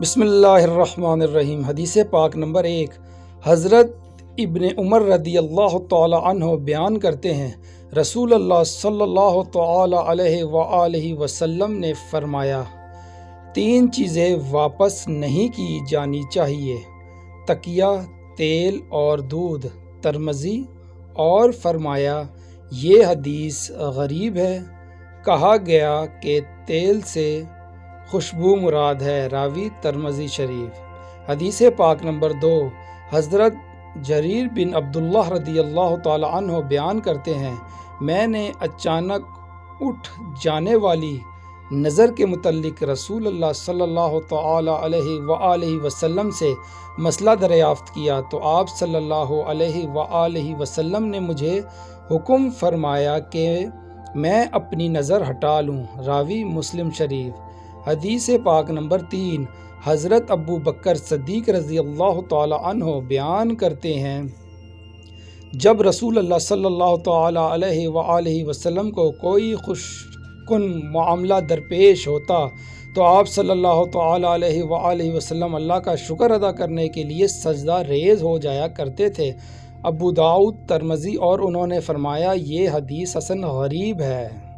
بسم اللہ الرحمن الرحیم۔ حدیث پاک نمبر 1، حضرت ابن عمر رضی اللہ تعالی عنہ بیان کرتے ہیں، رسول اللہ صلی اللہ تعالی علیہ وآلہ وسلم نے فرمایا، 3 چیزیں واپس نہیں کی جانی چاہیے، تکیہ، تیل اور دودھ۔ ترمذی۔ اور فرمایا یہ حدیث غریب ہے۔ کہا گیا کہ تیل سے خوشبو مراد ہے۔ راوی ترمذی شریف۔ حدیث پاک نمبر 2، حضرت جریر بن عبداللہ رضی اللہ تعالی عنہ بیان کرتے ہیں، میں نے اچانک اٹھ جانے والی نظر کے متعلق رسول اللہ صلی اللہ تعالی علیہ وآلہ وسلم سے مسئلہ دریافت کیا تو آپ صلی اللہ علیہ وآلہ وسلم نے مجھے حکم فرمایا کہ میں اپنی نظر ہٹا لوں۔ راوی مسلم شریف۔ حدیث پاک نمبر 3، حضرت ابو بکر صدیق رضی اللہ تعالی عنہ بیان کرتے ہیں، جب رسول اللہ صلی اللہ تعالی علیہ وآلہ وسلم کو کوئی خوش کن معاملہ درپیش ہوتا تو آپ صلی اللہ تعالی علیہ وآلہ وسلم اللہ کا شکر ادا کرنے کے لیے سجدہ ریز ہو جایا کرتے تھے۔ ابو داؤد، ترمذی، اور انہوں نے فرمایا یہ حدیث حسن غریب ہے۔